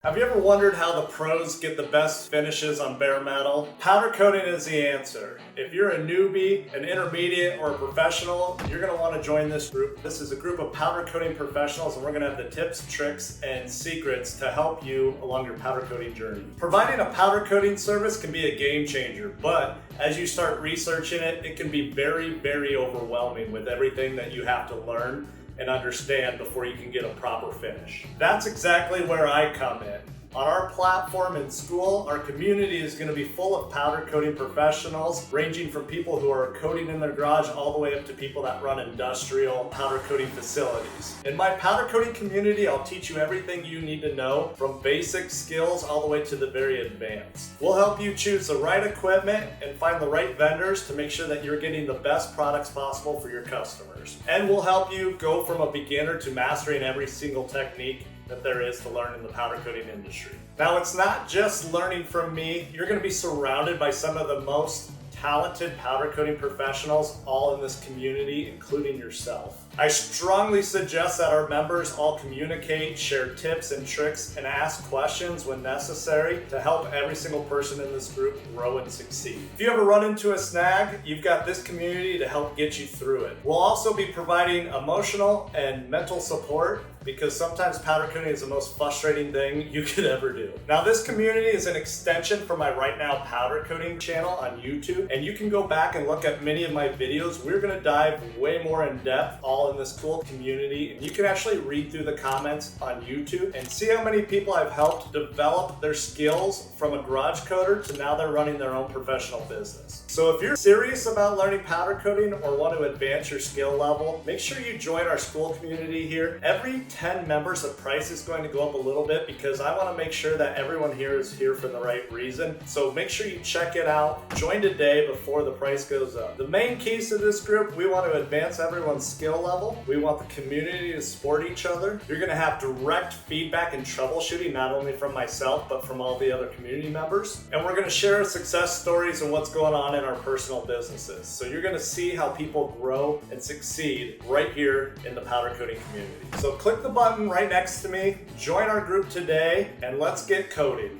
Have you ever wondered how the pros get the best finishes on bare metal? Powder coating is the answer. If you're a newbie, an intermediate, or a professional, you're going to want to join this group. This is a group of powder coating professionals, and we're going to have the tips, tricks, and secrets to help you along your powder coating journey. Providing a powder coating service can be a game changer, but as you start researching it, it can be very, very overwhelming with everything that you have to learn and understand before you can get a proper finish. That's exactly where I come in. On our platform in Skool, our community is going to be full of powder coating professionals, ranging from people who are coating in their garage all the way up to people that run industrial powder coating facilities. In my powder coating community, I'll teach you everything you need to know, from basic skills all the way to the very advanced. We'll help you choose the right equipment and find the right vendors to make sure that you're getting the best products possible for your customers. And we'll help you go from a beginner to mastering every single technique that there is to learn in the powder coating industry. Now, it's not just learning from me. You're going to be surrounded by some of the most talented powder coating professionals all in this community, including yourself. I strongly suggest that our members all communicate, share tips and tricks, and ask questions when necessary to help every single person in this group grow and succeed. If you ever run into a snag, you've got this community to help get you through it. We'll also be providing emotional and mental support, because sometimes powder coating is the most frustrating thing you could ever do. Now, this community is an extension for my Right Now Powder Coating channel on YouTube, and you can go back and look at many of my videos. We're gonna dive way more in depth all in this cool community, and you can actually read through the comments on YouTube and see how many people I've helped develop their skills from a garage coater to now they're running their own professional business. So if you're serious about learning powder coating or want to advance your skill level, make sure you join our Skool community here. Every 10 members, the price is going to go up a little bit because I want to make sure that everyone here is here for the right reason. So make sure you check it out. Join today before the price goes up. The main keys to this group: we want to advance everyone's skill level. We want the community to support each other. You're going to have direct feedback and troubleshooting, not only from myself, but from all the other community members. And we're going to share success stories and what's going on in our personal businesses. So you're going to see how people grow and succeed right here in the powder coating community. So click the button right next to me, join our group today, and let's get coding.